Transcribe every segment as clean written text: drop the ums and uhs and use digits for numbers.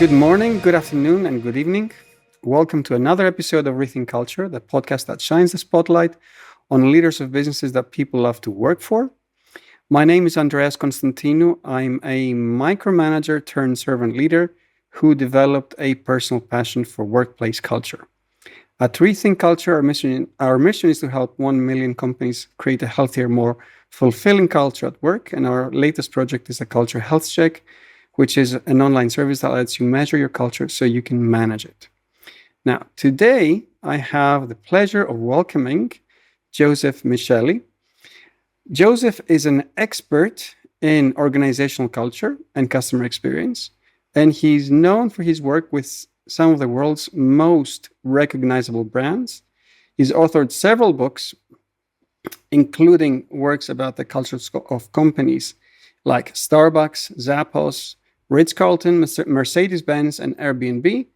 Good morning, good afternoon, and good evening. Welcome to another episode of Rethinking Culture, the podcast that shines the spotlight on leaders of businesses that people love to work for. My name is Andreas Constantinou. I'm a micromanager turned servant leader who developed a personal passion for workplace culture. At Rethink Culture, our mission is to help 1 million companies create a healthier, more fulfilling culture at work. And our latest project is a culture health check, which is an online service that lets you measure your culture so you can manage it. Now, today, I have the pleasure of welcoming Joseph Michelli. Joseph is an expert in organizational culture and customer experience, and he's known for his work with some of the world's most recognizable brands. He's authored several books, including works about the culture of companies like Starbucks, Zappos, Ritz-Carlton, Mercedes-Benz, and Airbnb,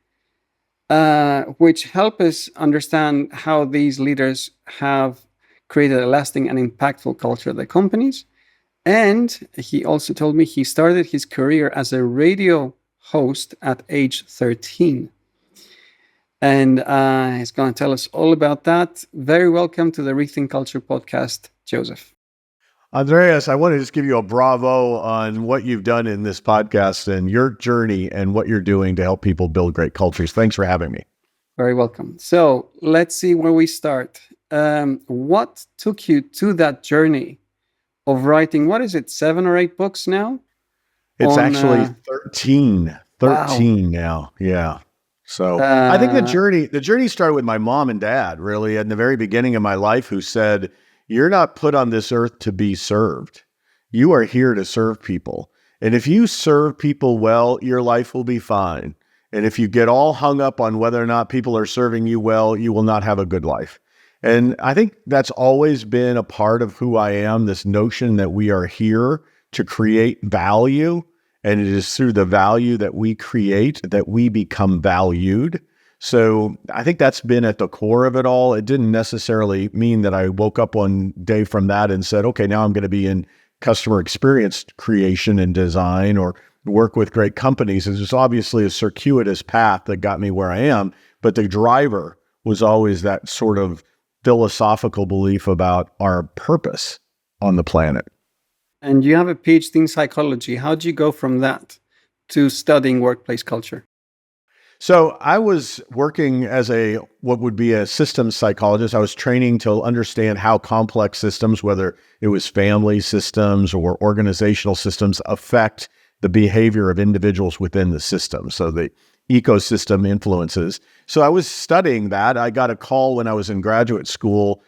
which help us understand how these leaders have created a lasting and impactful culture at their companies. And he also told me he started his career as a radio host at age 13. And he's going to tell us all about that. Very welcome to the Rethink Culture podcast, Joseph. Andreas, I want to just give you a bravo on what you've done in this podcast and your journey and what you're doing to help people build great cultures. Thanks for having me. Very welcome. So let's see where we start. What took you to that journey of writing, what is it, 7 or 8 books now? It's actually 13 Wow. now. Yeah. So I think the journey started with my mom and dad, really, in the very beginning of my life, who said, "You're not put on this earth to be served. You are here to serve people. And if you serve people well, your life will be fine. And if you get all hung up on whether or not people are serving you well, you will not have a good life." And I think that's always been a part of who I am, this notion that we are here to create value. And it is through the value that we create that we become valued. So I think that's been at the core of it all. It didn't necessarily mean that I woke up one day from that and said, okay, now I'm going to be in customer experience creation and design or work with great companies. It's just obviously a circuitous path that got me where I am. But the driver was always that sort of philosophical belief about our purpose on the planet. And you have a PhD in psychology. How did you go from that to studying workplace culture? So I was working as what would be a systems psychologist. I was training to understand how complex systems, whether it was family systems or organizational systems, affect the behavior of individuals within the system. So the ecosystem influences. So I was studying that. I got a call when I was in graduate school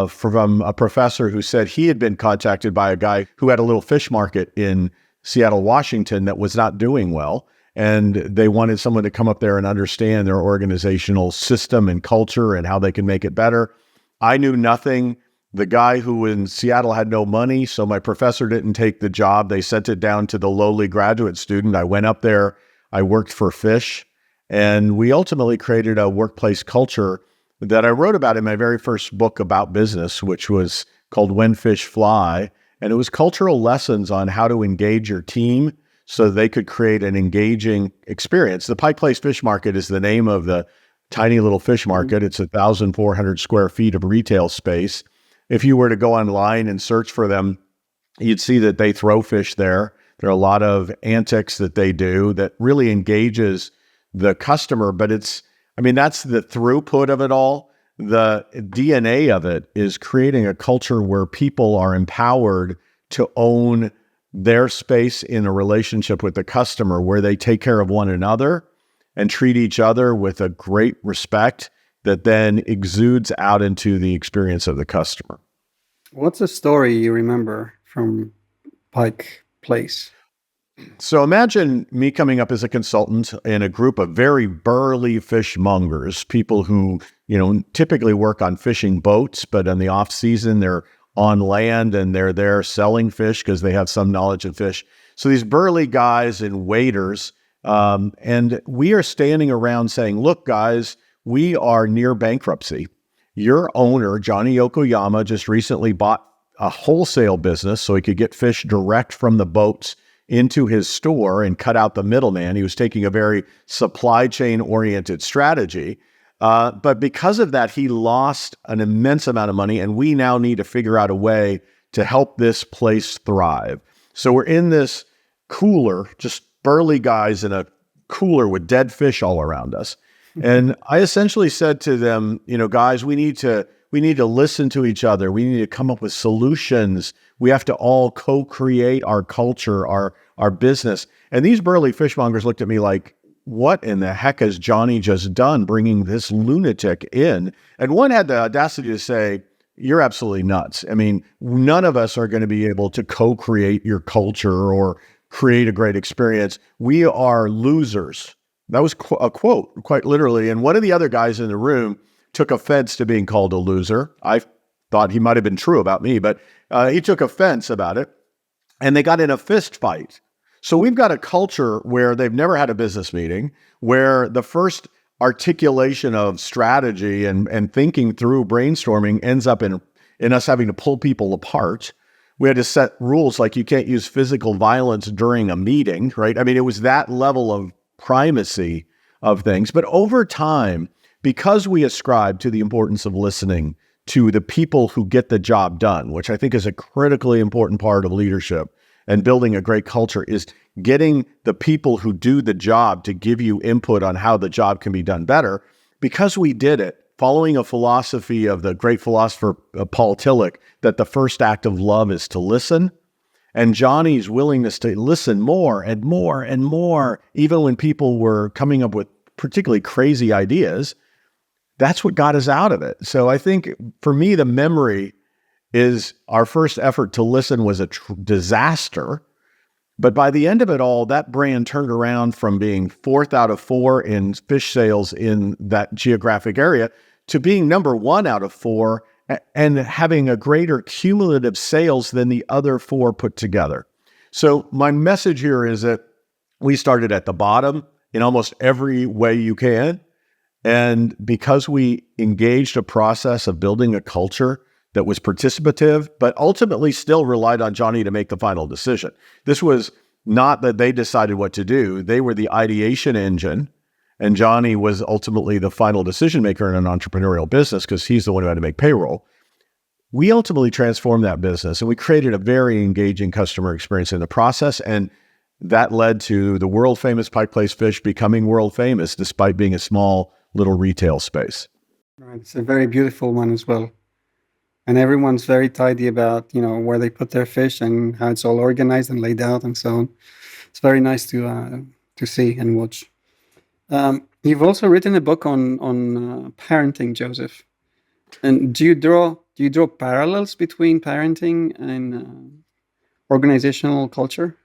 from a professor who said he had been contacted by a guy who had a little fish market in Seattle, Washington that was not doing well. And they wanted someone to come up there and understand their organizational system and culture and how they can make it better. I knew nothing. The guy who in Seattle had no money, so my professor didn't take the job. They sent it down to the lowly graduate student. I went up there. I worked for Fish, and we ultimately created a workplace culture that I wrote about in my very first book about business, which was called When Fish Fly. And it was cultural lessons on how to engage your team so they could create an engaging experience. The Pike Place Fish Market is the name of the tiny little fish market. It's 1,400 square feet of retail space. If you were to go online and search for them, you'd see that they throw fish there. There are a lot of antics that they do that really engages the customer, but that's the throughput of it all. The DNA of it is creating a culture where people are empowered to own their space in a relationship with the customer, where they take care of one another and treat each other with a great respect that then exudes out into the experience of the customer. What's a story you remember from Pike Place? So imagine me coming up as a consultant in a group of very burly fishmongers, people who, typically work on fishing boats, but in the off season, they're on land and they're there selling fish because they have some knowledge of fish. So these burly guys and waiters, and we are standing around saying, look, guys, we are near bankruptcy. Your owner, Johnny Yokoyama, just recently bought a wholesale business so he could get fish direct from the boats into his store and cut out the middleman. He was taking a very supply chain oriented strategy. But because of that, he lost an immense amount of money, and we now need to figure out a way to help this place thrive. So we're in this cooler, just burly guys in a cooler with dead fish all around us. And I essentially said to them, guys, we need to listen to each other. We need to come up with solutions. We have to all co-create our culture, our business. And these burly fishmongers looked at me like, what in the heck has Johnny just done bringing this lunatic in? And one had the audacity to say, you're absolutely nuts. I mean, none of us are going to be able to co-create your culture or create a great experience. We are losers. That was a quote, quite literally. And one of the other guys in the room took offense to being called a loser. I thought he might have been true about me, but he took offense about it. And they got in a fist fight. So we've got a culture where they've never had a business meeting, where the first articulation of strategy and thinking through brainstorming ends up in us having to pull people apart. We had to set rules like you can't use physical violence during a meeting, right? I mean, it was that level of primacy of things. But over time, because we ascribe to the importance of listening to the people who get the job done, which I think is a critically important part of leadership, and building a great culture is getting the people who do the job to give you input on how the job can be done better. Because we did it, following a philosophy of the great philosopher Paul Tillich, that the first act of love is to listen. And Johnny's willingness to listen more and more and more, even when people were coming up with particularly crazy ideas, that's what got us out of it. So I think for me, the memory is our first effort to listen was a disaster. But by the end of it all, that brand turned around from being 4th out of 4 in fish sales in that geographic area to being number 1 out of 4 and having a greater cumulative sales than the other 4 put together. So my message here is that we started at the bottom in almost every way you can. And because we engaged a process of building a culture that was participative, but ultimately still relied on Johnny to make the final decision. This was not that they decided what to do. They were the ideation engine, and Johnny was ultimately the final decision maker in an entrepreneurial business because he's the one who had to make payroll. We ultimately transformed that business, and we created a very engaging customer experience in the process, and that led to the world famous Pike Place Fish becoming world famous despite being a small little retail space. Right. It's a very beautiful one as well. And everyone's very tidy about, where they put their fish and how it's all organized and laid out and so on. It's very nice to see and watch. You've also written a book on parenting, Joseph. And do you draw parallels between parenting and organizational culture?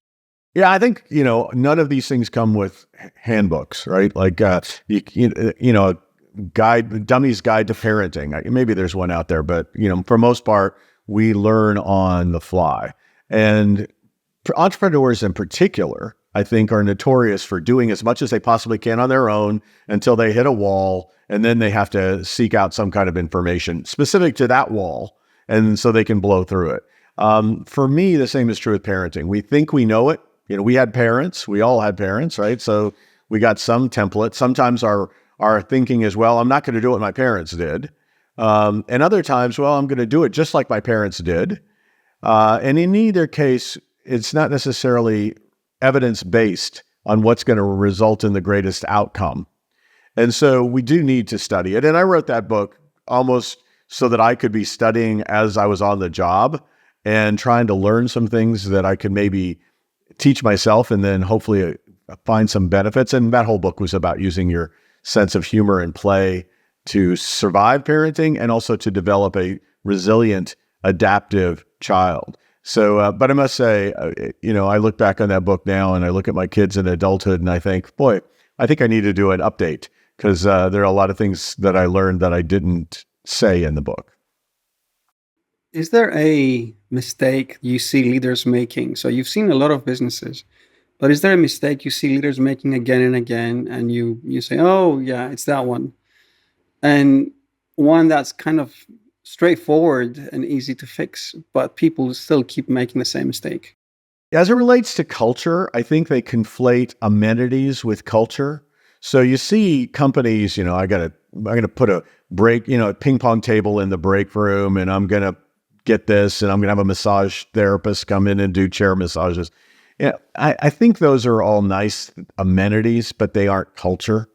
Yeah, I think, none of these things come with handbooks, right? Like, Dummy's Guide to Parenting. Maybe there's one out there, but for most part, we learn on the fly. And entrepreneurs in particular, I think, are notorious for doing as much as they possibly can on their own until they hit a wall, and then they have to seek out some kind of information specific to that wall, and so they can blow through it. For me, the same is true with parenting. We think we know it. We had parents. We all had parents, right? So we got some template. Sometimes our thinking is, well, I'm not going to do what my parents did. And other times, well, I'm going to do it just like my parents did. And in either case, it's not necessarily evidence-based on what's going to result in the greatest outcome. And so we do need to study it. And I wrote that book almost so that I could be studying as I was on the job and trying to learn some things that I could maybe teach myself and then hopefully find some benefits. And that whole book was about using your sense of humor and play to survive parenting and also to develop a resilient, adaptive child. So, but I must say, I look back on that book now and I look at my kids in adulthood and I think, boy, I think I need to do an update because there are a lot of things that I learned that I didn't say in the book. Is there a mistake you see leaders making? So you've seen a lot of businesses, but is there a mistake you see leaders making again and again, and you say, oh, yeah, it's that one? And one that's kind of straightforward and easy to fix, but people still keep making the same mistake. As it relates to culture, I think they conflate amenities with culture. So you see companies, I'm gonna put a a ping pong table in the break room, and I'm gonna get this, and I'm gonna have a massage therapist come in and do chair massages. Yeah, I think those are all nice amenities, but they aren't culture.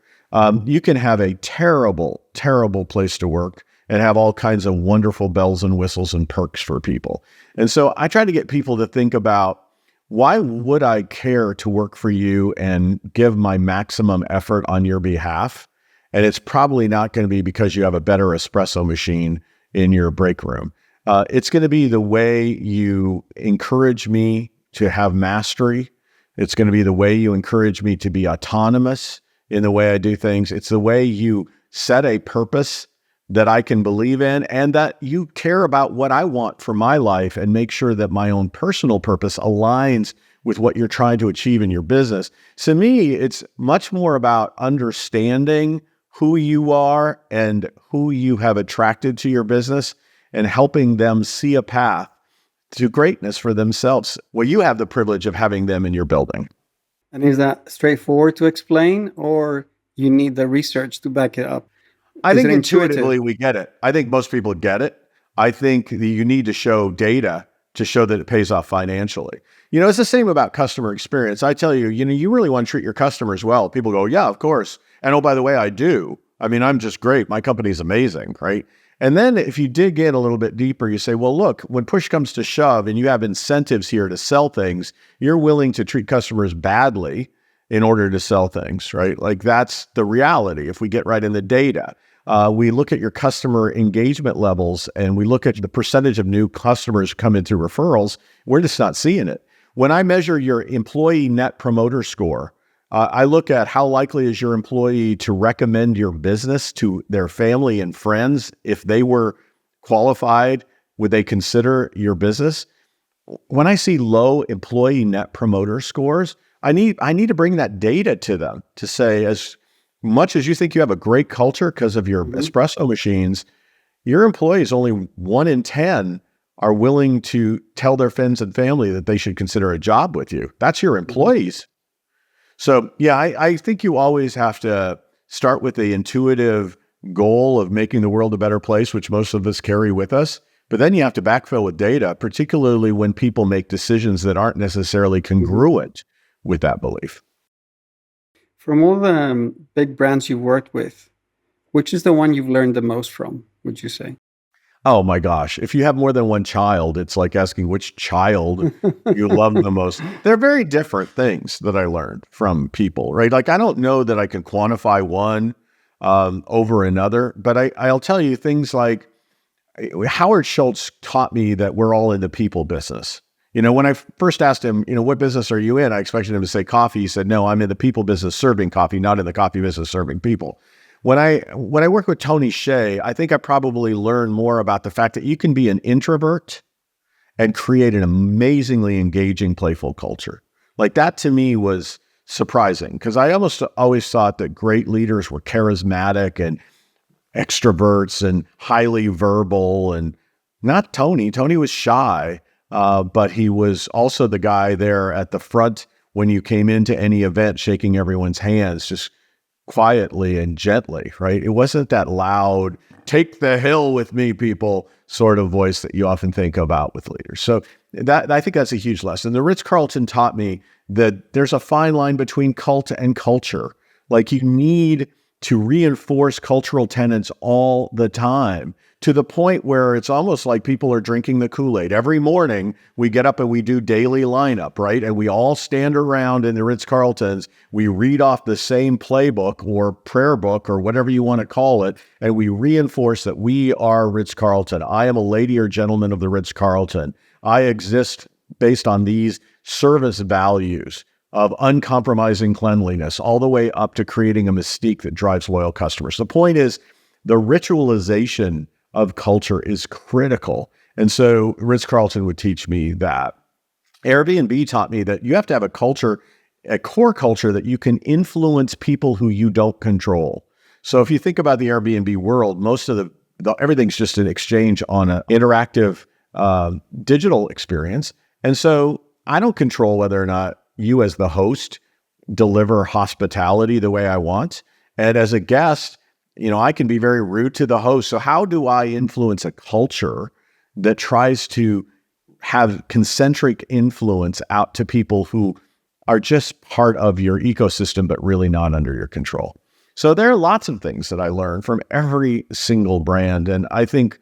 You can have a terrible, terrible place to work and have all kinds of wonderful bells and whistles and perks for people. And so I try to get people to think about, why would I care to work for you and give my maximum effort on your behalf? And it's probably not going to be because you have a better espresso machine in your break room. It's going to be the way you encourage me to have mastery. It's going to be the way you encourage me to be autonomous in the way I do things. It's the way you set a purpose that I can believe in, and that you care about what I want for my life and make sure that my own personal purpose aligns with what you're trying to achieve in your business. To me, it's much more about understanding who you are and who you have attracted to your business and helping them see a path to greatness for themselves. Well, you have the privilege of having them in your building. And is that straightforward to explain, or you need the research to back it up? I Is think it intuitively intuitive? we get it. I think most people get it. I think that you need to show data to show that it pays off financially. It's the same about customer experience. I tell you, you really want to treat your customers well. People go, yeah, of course. And oh, by the way, I do. I mean, I'm just great. My company's amazing, right? And then if you dig in a little bit deeper, you say, well, look, when push comes to shove and you have incentives here to sell things, you're willing to treat customers badly in order to sell things, right? Like, that's the reality. If we get right in the data, we look at your customer engagement levels and we look at the percentage of new customers coming through referrals. We're just not seeing it. When I measure your employee net promoter score, I look at how likely is your employee to recommend your business to their family and friends. If they were qualified, would they consider your business? When I see low employee net promoter scores, I need to bring that data to them to say, as much as you think you have a great culture because of your espresso machines, your employees, only 1 in 10 are willing to tell their friends and family that they should consider a job with you. That's your employees. So yeah, I think you always have to start with the intuitive goal of making the world a better place, which most of us carry with us. But then you have to backfill with data, particularly when people make decisions that aren't necessarily congruent with that belief. From all the big brands you've worked with, which is the one you've learned the most from, would you say? Oh my gosh. If you have more than one child, it's like asking which child you love the most. They're very different things that I learned from people, right? Like, I don't know that I can quantify one over another, but I'll tell you things like Howard Schultz taught me that we're all in the people business. When I first asked him, what business are you in? I expected him to say coffee. He said, no, I'm in the people business serving coffee, not in the coffee business serving people. When I work with Tony Hsieh, I think I probably learned more about the fact that you can be an introvert and create an amazingly engaging, playful culture. Like, that to me was surprising, because I almost always thought that great leaders were charismatic and extroverts and highly verbal, and not Tony. Tony was shy, but he was also the guy there at the front when you came into any event, shaking everyone's hands, just quietly and gently, right? It wasn't that loud, take the hill with me, people sort of voice that you often think about with leaders. So I think that's a huge lesson. The Ritz-Carlton taught me that there's a fine line between cult and culture. Like, you need to reinforce cultural tenets all the time, to the point where it's almost like people are drinking the Kool-Aid. Every morning we get up and we do daily lineup, right? And we all stand around in the Ritz-Carltons. We read off the same playbook or prayer book or whatever you want to call it. And we reinforce that we are Ritz-Carlton. I am a lady or gentleman of the Ritz-Carlton. I exist based on these service values of uncompromising cleanliness, all the way up to creating a mystique that drives loyal customers. The point is, the ritualization of culture is critical. And so Ritz-Carlton would teach me that. Airbnb taught me that you have to have a culture, a core culture, that you can influence people who you don't control. So if you think about the Airbnb world, most of everything's just an exchange on an interactive digital experience. And so I don't control whether or not you as the host deliver hospitality the way I want. And as a guest, I can be very rude to the host. So how do I influence a culture that tries to have concentric influence out to people who are just part of your ecosystem, but really not under your control? So there are lots of things that I learned from every single brand. And I think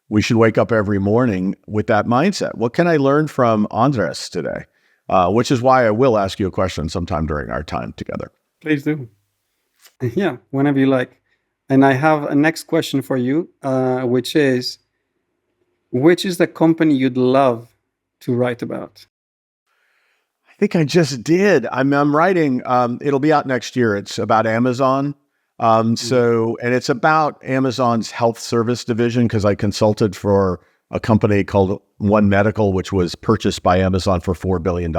we should wake up every morning with that mindset. What can I learn from Andres today? Which is why I will ask you a question sometime during our time together. Please do. Yeah, whenever you like. And I have a next question for you, which is the company you'd love to write about? I think I just did. I'm writing, it'll be out next year. It's about Amazon. And it's about Amazon's health service division, because I consulted for a company called One Medical, which was purchased by Amazon for $4 billion.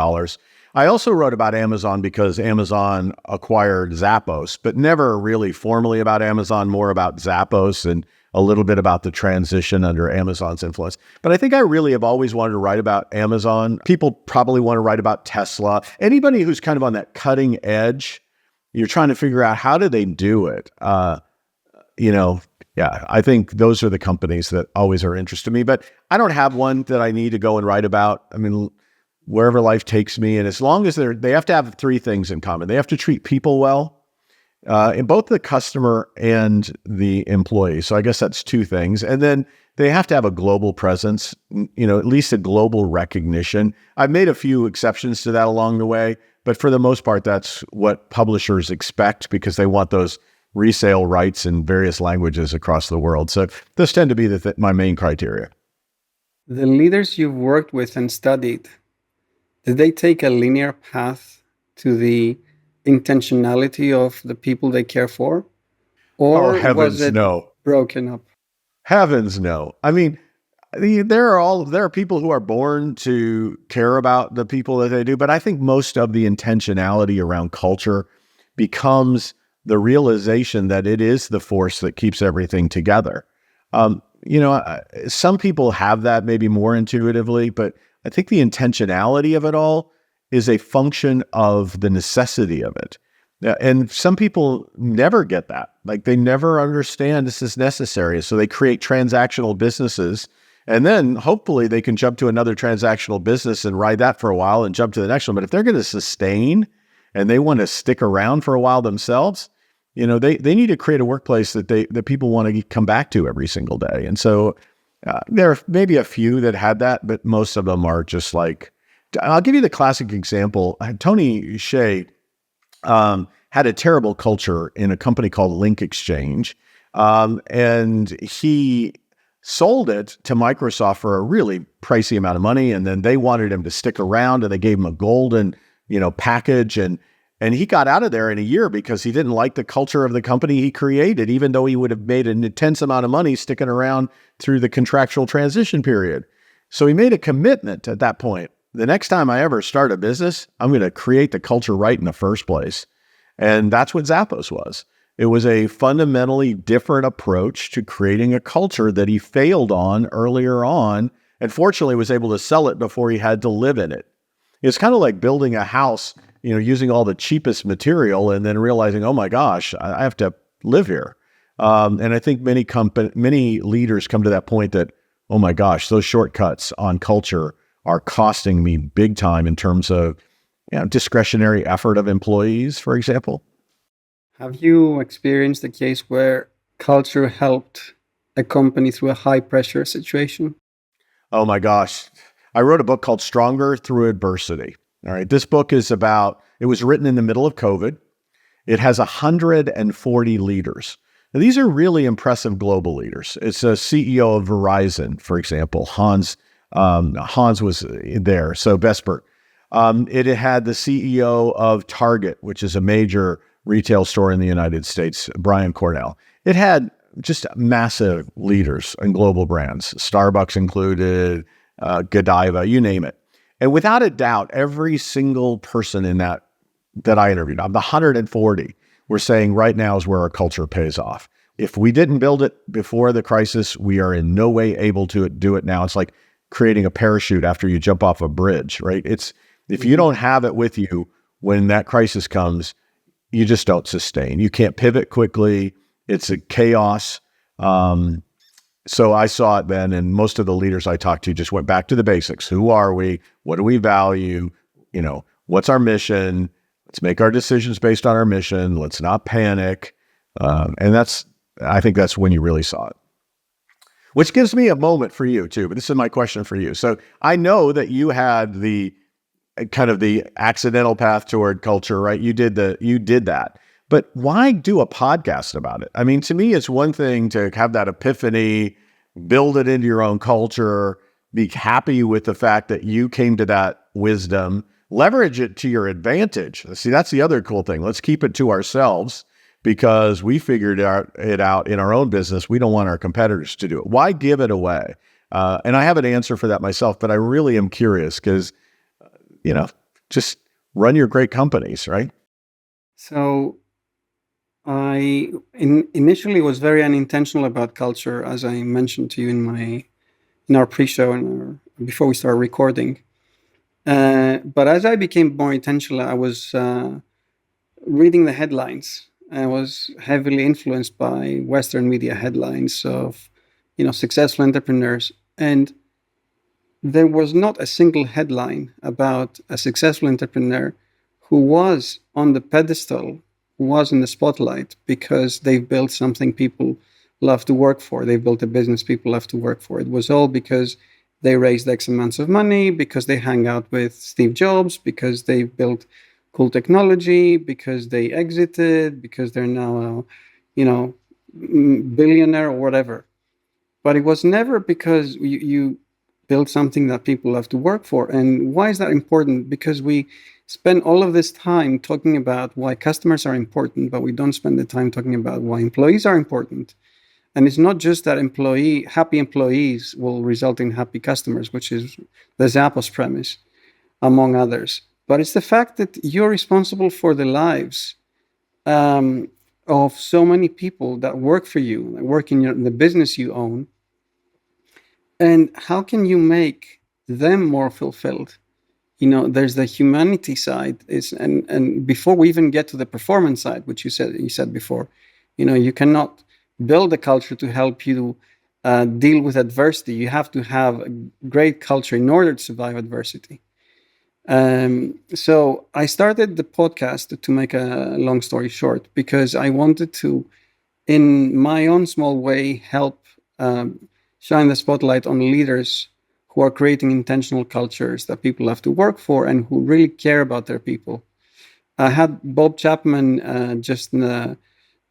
I also wrote about Amazon because Amazon acquired Zappos, but never really formally about Amazon, more about Zappos and a little bit about the transition under Amazon's influence. But I think I really have always wanted to write about Amazon. People probably want to write about Tesla. Anybody who's kind of on that cutting edge, you're trying to figure out how do they do it. I think those are the companies that always are interested me, but I don't have one that I need to go and write about. I mean, wherever life takes me. And as long as they have to have three things in common. They have to treat people well, in both the customer and the employee. So I guess that's two things. And then they have to have a global presence, at least a global recognition. I've made a few exceptions to that along the way, but for the most part, that's what publishers expect because they want those resale rights in various languages across the world. So those tend to be my main criteria. The leaders you've worked with and studied, did they take a linear path to the intentionality of the people they care for? Or was it broken up? Heavens no. I mean, there are people who are born to care about the people that they do, but I think most of the intentionality around culture becomes the realization that it is the force that keeps everything together. Some people have that maybe more intuitively, but I think the intentionality of it all is a function of the necessity of it. And some people never get that. Like they never understand this is necessary. So they create transactional businesses, and then hopefully they can jump to another transactional business and ride that for a while and jump to the next one. But if they're going to sustain and they want to stick around for a while themselves, they need to create a workplace that people want to come back to every single day. And so there are maybe a few that had that, but most of them are just like, I'll give you the classic example. Tony Hsieh had a terrible culture in a company called Link Exchange. And he sold it to Microsoft for a really pricey amount of money. And then they wanted him to stick around and they gave him a golden, package. And he got out of there in a year because he didn't like the culture of the company he created, even though he would have made an intense amount of money sticking around through the contractual transition period. So he made a commitment at that point. The next time I ever start a business, I'm going to create the culture right in the first place. And that's what Zappos was. It was a fundamentally different approach to creating a culture that he failed on earlier on, and fortunately was able to sell it before he had to live in it. It's kind of like building a house, using all the cheapest material and then realizing, oh my gosh, I have to live here. And I think many leaders come to that point that, oh my gosh, those shortcuts on culture are costing me big time in terms of discretionary effort of employees, for example. Have you experienced a case where culture helped a company through a high pressure situation? Oh my gosh. I wrote a book called Stronger Through Adversity. All right. This book it was written in the middle of COVID. It has 140 leaders. Now, these are really impressive global leaders. It's a CEO of Verizon, for example. Hans was there. So Vesper. It had the CEO of Target, which is a major retail store in the United States, Brian Cornell. It had just massive leaders and global brands, Starbucks included, Godiva, you name it. And without a doubt, every single person in that I interviewed, of the 140, were saying right now is where our culture pays off. If we didn't build it before the crisis, we are in no way able to do it now. It's like creating a parachute after you jump off a bridge, right? If you don't have it with you when that crisis comes, you just don't sustain. You can't pivot quickly. It's a chaos. So I saw it then, and most of the leaders I talked to just went back to the basics. Who are we? What do we value? What's our mission? Let's make our decisions based on our mission. Let's not panic. And I think that's when you really saw it. Which gives me a moment for you too, but this is my question for you. So I know that you had the kind of the accidental path toward culture, right? You did that. But why do a podcast about it? I mean, to me, it's one thing to have that epiphany, build it into your own culture, be happy with the fact that you came to that wisdom, leverage it to your advantage. See, that's the other cool thing. Let's keep it to ourselves because we figured it out in our own business. We don't want our competitors to do it. Why give it away? And I have an answer for that myself, but I really am curious because, just run your great companies, right? So I initially was very unintentional about culture, as I mentioned to you in our pre-show and before we started recording. But as I became more intentional, I was reading the headlines. I was heavily influenced by Western media headlines of, successful entrepreneurs, and there was not a single headline about a successful entrepreneur who was on the pedestal, who was in the spotlight because they've built something people love to work for. They built a business people love to work for. It was all because they raised X amounts of money, because they hang out with Steve Jobs, because they built cool technology, because they exited, because they're now a, billionaire or whatever. But it was never because you build something that people love to work for. And why is that important? Because we spend all of this time talking about why customers are important, but we don't spend the time talking about why employees are important. And it's not just that happy employees will result in happy customers, which is the Zappos premise, among others. But it's the fact that you're responsible for the lives of so many people that work for you, that work in the business you own. And how can you make them more fulfilled? There's the humanity side, and before we even get to the performance side, which you said before, you cannot build a culture to help you deal with adversity. You have to have a great culture in order to survive adversity. So I started the podcast, to make a long story short, because I wanted to, in my own small way, help shine the spotlight on leaders who are creating intentional cultures that people have to work for and who really care about their people. I had Bob Chapman just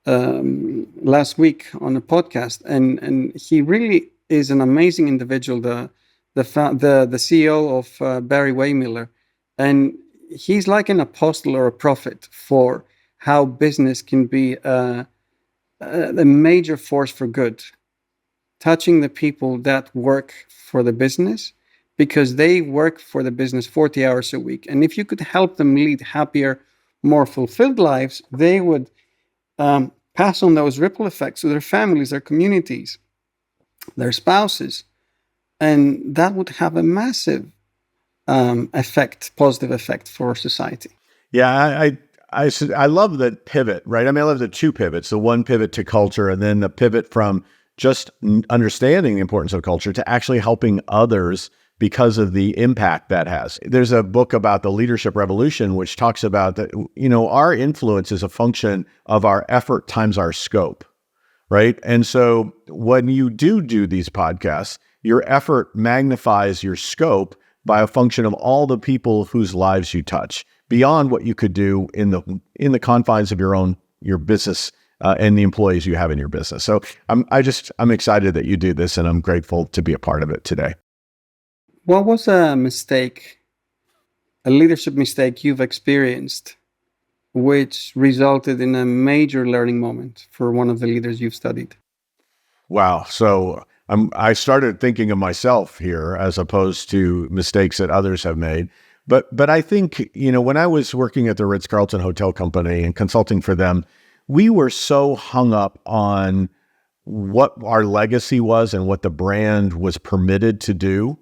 last week on a podcast, and he really is an amazing individual, the CEO of Barry Waymiller, and he's like an apostle or a prophet for how business can be a major force for good, touching the people that work for the business because they work for the business 40 hours a week. And if you could help them lead happier, more fulfilled lives, they would pass on those ripple effects to their families, their communities, their spouses. And that would have a massive positive effect for society. Yeah, I love the pivot, right? I mean, I love the two pivots, the one pivot to culture and then the pivot from just understanding the importance of culture to actually helping others because of the impact that has. There's a book about the leadership revolution, which talks about that, our influence is a function of our effort times our scope, right? And so when you do these podcasts, your effort magnifies your scope by a function of all the people whose lives you touch beyond what you could do in the confines of your business and the employees you have in your business. So I'm excited that you do this, and I'm grateful to be a part of it today. What was a leadership mistake you've experienced, which resulted in a major learning moment for one of the leaders you've studied? Wow. So I started thinking of myself here as opposed to mistakes that others have made. But I think, when I was working at the Ritz-Carlton Hotel Company and consulting for them, we were so hung up on what our legacy was and what the brand was permitted to do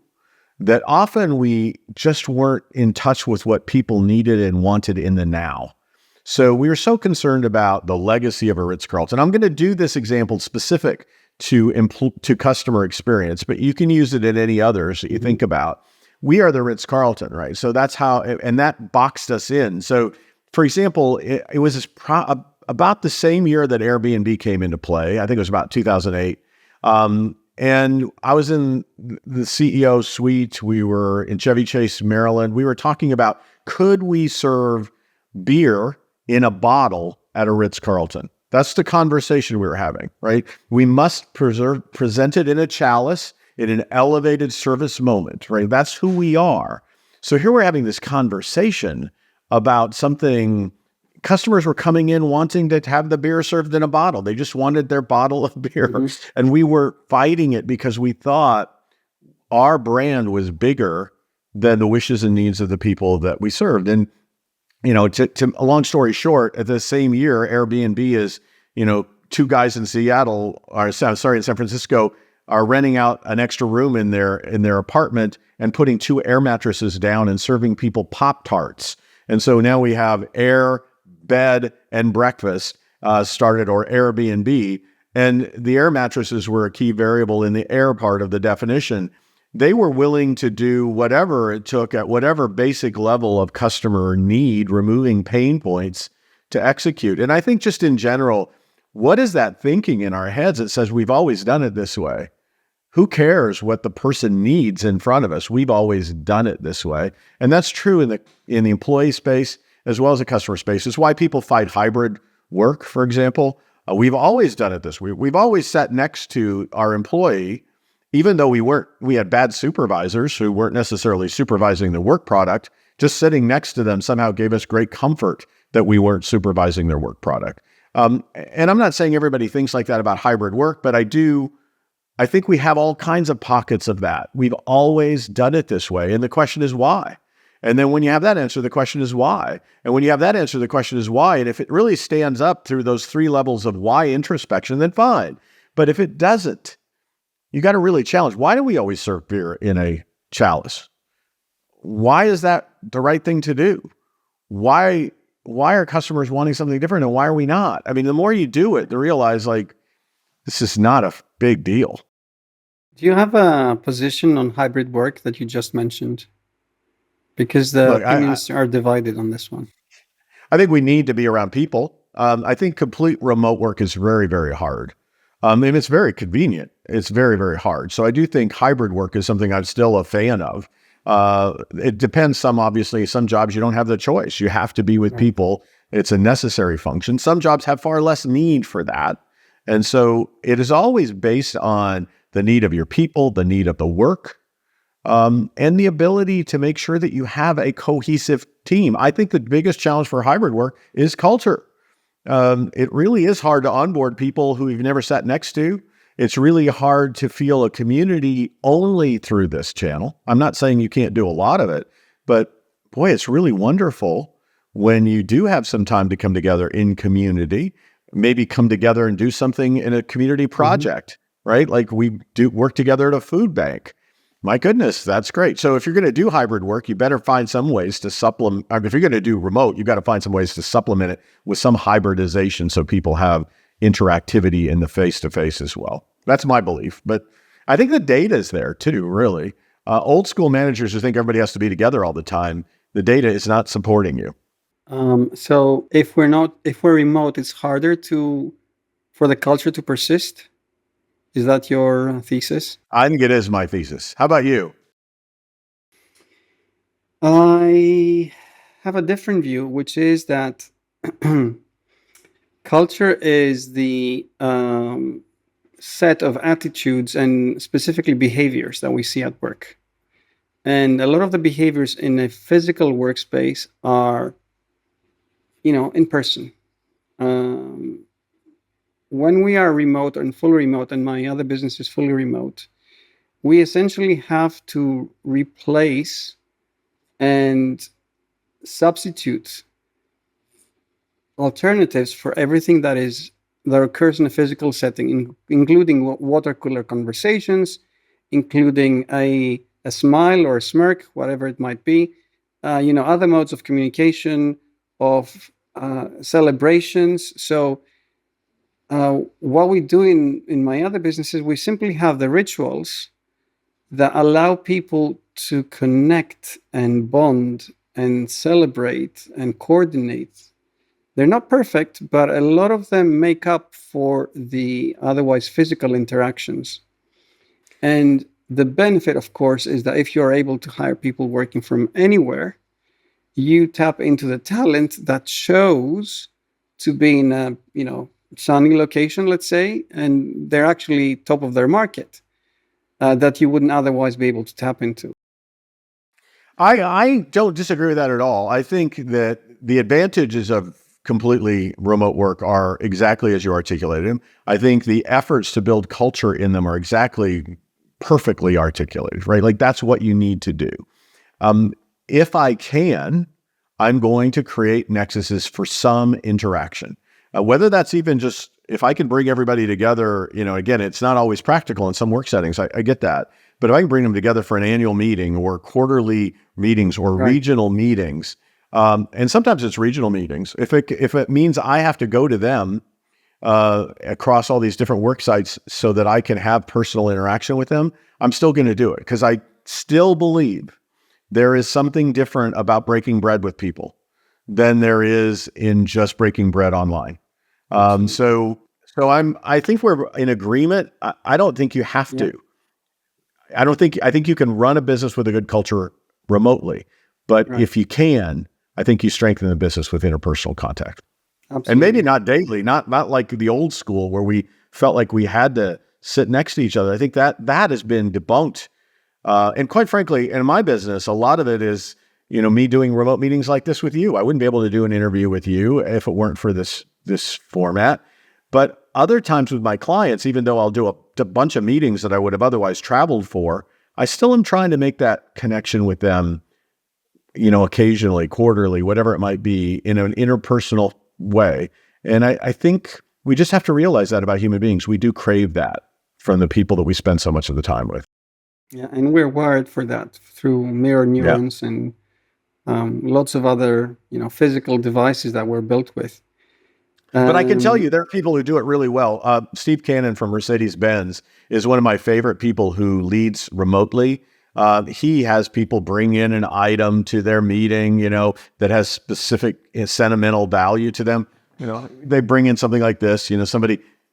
that often we just weren't in touch with what people needed and wanted in the now. So we were so concerned about the legacy of a Ritz-Carlton. I'm going to do this example specific to customer experience, but you can use it in any others that you think about. We are the Ritz-Carlton, right? So that's how, and that boxed us in. So for example, it was about the same year that Airbnb came into play. I think it was about 2008. And I was in the CEO suite. We were in Chevy Chase, Maryland. We were talking about, could we serve beer in a bottle at a Ritz-Carlton? That's the conversation we were having, right? We must present it in a chalice in an elevated service moment, right? That's who we are. So here we're having this conversation about something. Customers were coming in wanting to have the beer served in a bottle. They just wanted their bottle of beer. Mm-hmm. And we were fighting it because we thought our brand was bigger than the wishes and needs of the people that we served. And, to a long story short, at the same year, Airbnb is, two guys in in San Francisco are renting out an extra room in their apartment and putting 2 air mattresses down and serving people Pop-Tarts. And so now we have air, bed, and breakfast started, or Airbnb. And the air mattresses were a key variable in the air part of the definition. They were willing to do whatever it took at whatever basic level of customer need, removing pain points to execute. And I think just in general, what is that thinking in our heads that says we've always done it this way? Who cares what the person needs in front of us? We've always done it this way. And that's true in the employee space as well as the customer space. It's why people fight hybrid work, for example. We've always done it this way. We've always sat next to our employee, even though we had bad supervisors who weren't necessarily supervising the work product. Just sitting next to them somehow gave us great comfort that we weren't supervising their work product. And I'm not saying everybody thinks like that about hybrid work, but I think we have all kinds of pockets of that. We've always done it this way. And the question is why? And then when you have that answer, the question is why? And when you have that answer, the question is why? And if it really stands up through those 3 levels of why introspection, then fine. But if it doesn't, you got to really challenge. Why do we always serve beer in a chalice? Why is that the right thing to do? Why are customers wanting something different and why are we not? I mean, the more you do it, to realize this is not a big deal. Do you have a position on hybrid work that you just mentioned? Because the opinions are divided on this one. I think we need to be around people. I think complete remote work is very, very hard. And it's very convenient. It's very, very hard. So I do think hybrid work is something I'm still a fan of. It depends obviously, some jobs you don't have the choice. You have to be with people. It's a necessary function. Some jobs have far less need for that. And so it is always based on the need of your people, the need of the work, and the ability to make sure that you have a cohesive team. I think the biggest challenge for hybrid work is culture. It really is hard to onboard people who you've never sat next to. It's really hard to feel a community only through this channel. I'm not saying you can't do a lot of it, but boy, it's really wonderful when you do have some time to come together in community, maybe come together and do something in a community project, right? Like we do work together at a food bank. My goodness, that's great. So if you're going to do hybrid work, you better find some ways to supplement. If you're going to do remote, you've got to find some ways to supplement it with some hybridization so people have interactivity in the face-to-face as well. That's my belief. But I think the data is there too, really. Old school managers who think everybody has to be together all the time, the data is not supporting you. So if we're remote, it's harder for the culture to persist. Is that your thesis? I think it is my thesis. How about you? I have a different view, which is that culture is the set of attitudes and specifically behaviors that we see at work. And a lot of the behaviors in a physical workspace are, in person. When we are remote and fully remote, and my other business is fully remote, we essentially have to replace and substitute alternatives for everything that occurs in a physical setting, including water cooler conversations, including a a smile or a smirk, whatever it might be. Other modes of communication, of celebrations. So what we do in my other businesses, we simply have the rituals that allow people to connect and bond and celebrate and coordinate. They're not perfect, but a lot of them make up for the otherwise physical interactions. And the benefit, of course, is that if you're able to hire people working from anywhere, you tap into the talent that shows to be in a sunny location, let's say, and they're actually top of their market, that you wouldn't otherwise be able to tap into. I don't disagree with that at all. I think that the advantages of completely remote work are exactly as you articulated them. I think the efforts to build culture in them are exactly perfectly articulated, right? Like that's what you need to do. If I can, I'm going to create nexuses for some interaction. Whether that's even just, if I can bring everybody together, again, it's not always practical in some work settings. I get that. But if I can bring them together for an annual meeting or quarterly meetings or regional meetings, and sometimes it's regional meetings, if it means I have to go to them across all these different work sites so that I can have personal interaction with them, I'm still going to do it because I still believe there is something different about breaking bread with people than there is in just breaking bread online. So I think we're in agreement. I don't think you have to. I think you can run a business with a good culture remotely, but if you can, I think you strengthen the business with interpersonal contact. Absolutely. And maybe not daily, not like the old school where we felt like we had to sit next to each other. I think that has been debunked. And quite frankly, in my business, a lot of it is, me doing remote meetings like this with you. I wouldn't be able to do an interview with you if it weren't for this format. But other times with my clients, even though I'll do a bunch of meetings that I would have otherwise traveled for, I still am trying to make that connection with them, occasionally, quarterly, whatever it might be, in an interpersonal way. And I think we just have to realize that about human beings. We do crave that from the people that we spend so much of the time with. Yeah, and we're wired for that through mirror neurons and lots of other, physical devices that we're built with. But I can tell you, there are people who do it really well. Steve Cannon from Mercedes-Benz is one of my favorite people who leads remotely. He has people bring in an item to their meeting, that has specific sentimental value to them. They bring in something like this.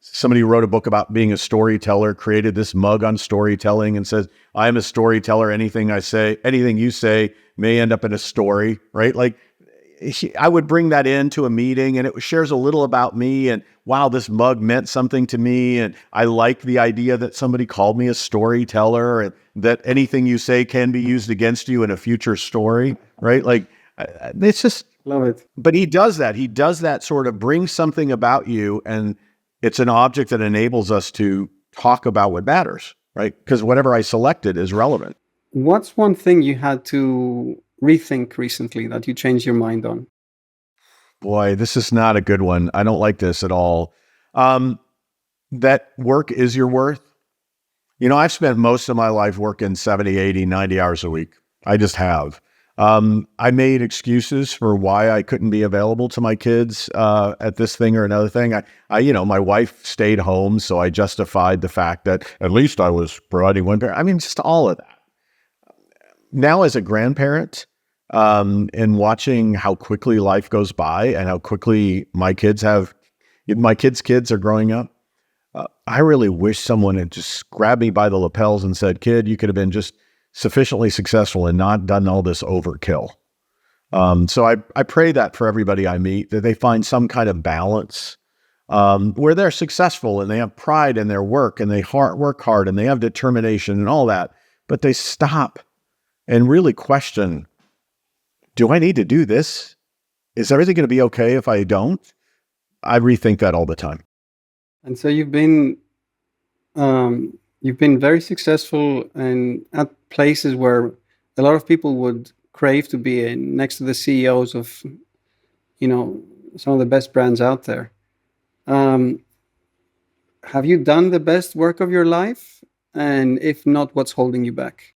Somebody wrote a book about being a storyteller, created this mug on storytelling and says, I am a storyteller. Anything you say may end up in a story, right? Like, I would bring that into a meeting and it shares a little about me and wow, this mug meant something to me. And I like the idea that somebody called me a storyteller and that anything you say can be used against you in a future story, right? Like it's just love it. But he does that. He does that sort of brings something about you and it's an object that enables us to talk about what matters, right? Because whatever I selected is relevant. What's one thing you had to rethink recently that you changed your mind on? Boy, this is not a good one. I don't like this at all. That work is your worth. I've spent most of my life working 70, 80, 90 hours a week. I just have. I made excuses for why I couldn't be available to my kids at this thing or another thing. My wife stayed home, so I justified the fact that at least I was providing one parent. I mean, just all of that. Now, as a grandparent, and watching how quickly life goes by and how quickly my kids' kids are growing up, I really wish someone had just grabbed me by the lapels and said, kid, you could have been just sufficiently successful and not done all this overkill. So I pray that for everybody I meet, that they find some kind of balance where they're successful and they have pride in their work and they work hard and they have determination and all that, but they stop and really question, do I need to do this? Is everything going to be okay if I don't? I rethink that all the time. And so you've been very successful and at places where a lot of people would crave to be next to the CEOs of, some of the best brands out there. Have you done the best work of your life? And if not, what's holding you back?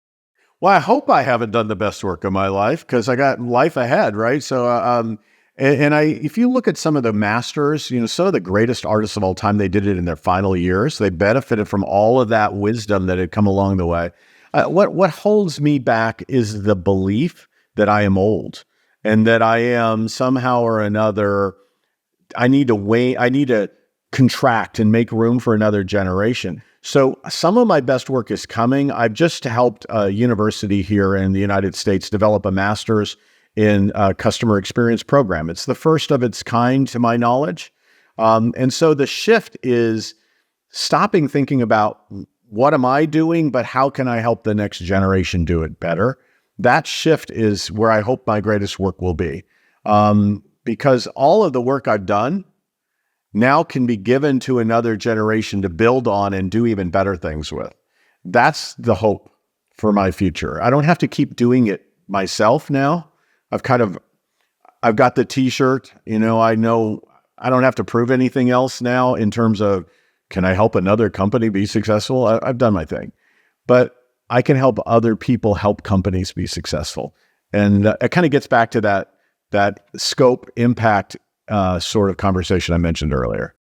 Well, I hope I haven't done the best work of my life because I got life ahead, right? So, if you look at some of the masters, some of the greatest artists of all time, they did it in their final years. They benefited from all of that wisdom that had come along the way. What holds me back is the belief that I am old and that I am somehow or another. I need to wait. I need to contract and make room for another generation. So some of my best work is coming. I've just helped a university here in the United States develop a master's in customer experience program. It's the first of its kind to my knowledge. And so the shift is stopping thinking about what am I doing, but how can I help the next generation do it better? That shift is where I hope my greatest work will be. Because all of the work I've done now can be given to another generation to build on and do even better things with. That's the hope for my future. I don't have to keep doing it myself now. I've got the t-shirt, I know I don't have to prove anything else now in terms of, can I help another company be successful? I've done my thing, but I can help other people help companies be successful. And it kind of gets back to that scope impact sort of conversation I mentioned earlier.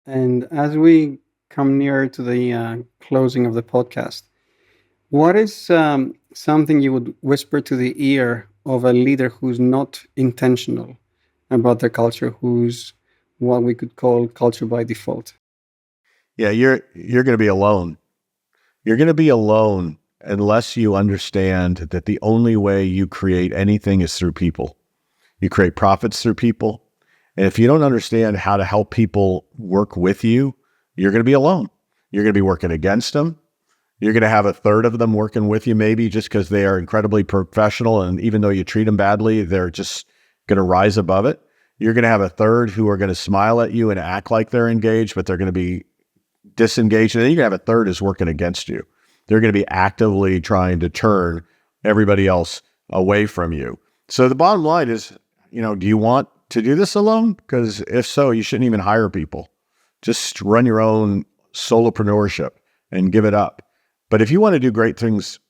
And as we come near to the closing of the podcast, what is something you would whisper to the ear of a leader who's not intentional about their culture, who's what we could call culture by default? Yeah, you're going to be alone. You're going to be alone unless you understand that the only way you create anything is through people. You create profits through people. And if you don't understand how to help people work with you, you're going to be alone. You're going to be working against them. You're going to have a third of them working with you, maybe just because they are incredibly professional. And even though you treat them badly, they're just going to rise above it. You're going to have a third who are going to smile at you and act like they're engaged, but they're going to be disengaged. And then you're going to have a third who's working against you. They're going to be actively trying to turn everybody else away from you. So the bottom line is, do you want to do this alone? Because if so, you shouldn't even hire people. Just run your own solopreneurship and give it up. But if you want to do great things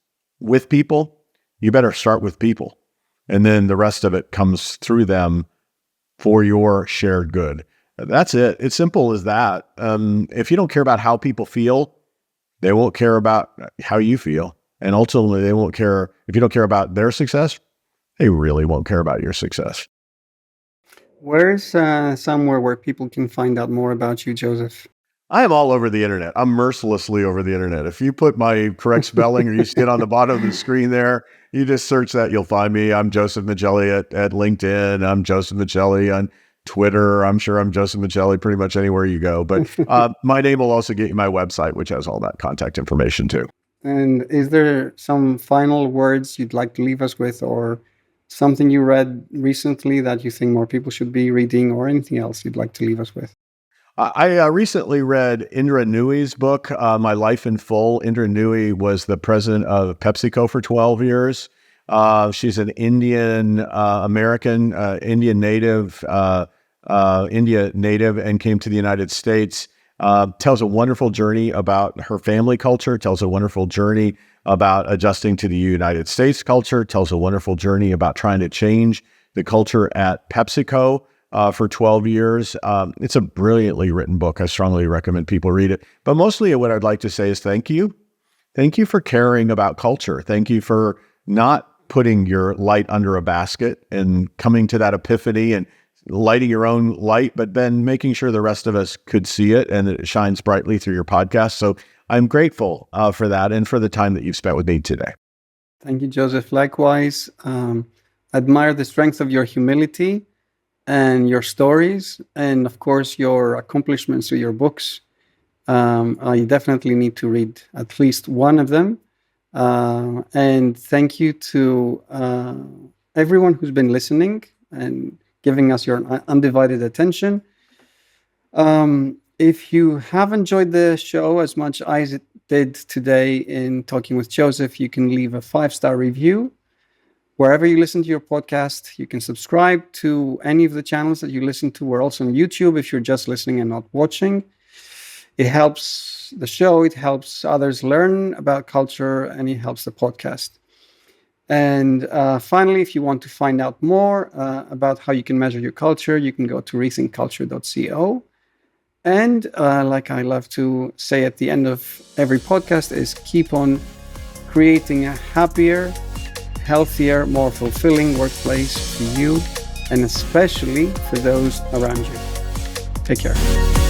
with people, you better start with people. And then the rest of it comes through them for your shared good. That's it. It's simple as that. If you don't care about how people feel, they won't care about how you feel. And ultimately, they won't care. If you don't care about their success, they really won't care about your success. Where's somewhere where people can find out more about you, Joseph? I am all over the internet. I'm mercilessly over the internet. If you put my correct spelling or you see it on the bottom of the screen there, you just search that, you'll find me. I'm Joseph Michelli at LinkedIn. I'm Joseph Michelli on Twitter. I'm sure I'm Joseph Michelli pretty much anywhere you go. But my name will also get you my website, which has all that contact information too. And is there some final words you'd like to leave us with, or something you read recently that you think more people should be reading, or anything else you'd like to leave us with? I recently read Indra Nooyi's book, My Life in Full. Indra Nooyi was the president of PepsiCo for 12 years. She's an Indian American, Indian native, India native, and came to the United States. Tells a wonderful journey about her family culture, tells a wonderful journey about adjusting to the United States culture, tells a wonderful journey about trying to change the culture at PepsiCo for 12 years. It's a brilliantly written book. I strongly recommend people read it. But mostly what I'd like to say is thank you. Thank you for caring about culture. Thank you for not putting your light under a basket and coming to that epiphany and lighting your own light, but then making sure the rest of us could see it and that it shines brightly through your podcast. So I'm grateful for that and for the time that you've spent with me today. Thank you, Joseph. Likewise, admire the strength of your humility and your stories, and of course, your accomplishments through your books. I definitely need to read at least one of them. And thank you to everyone who's been listening and giving us your undivided attention. If you have enjoyed the show as much as it did today in talking with Joseph, you can leave a 5-star review. Wherever you listen to your podcast, you can subscribe to any of the channels that you listen to. We're also on YouTube if you're just listening and not watching. It helps the show, it helps others learn about culture, and it helps the podcast. And finally, if you want to find out more about how you can measure your culture, you can go to rethinkculture.co. And like I love to say at the end of every podcast is keep on creating a happier, healthier, more fulfilling workplace for you and especially for those around you. Take care.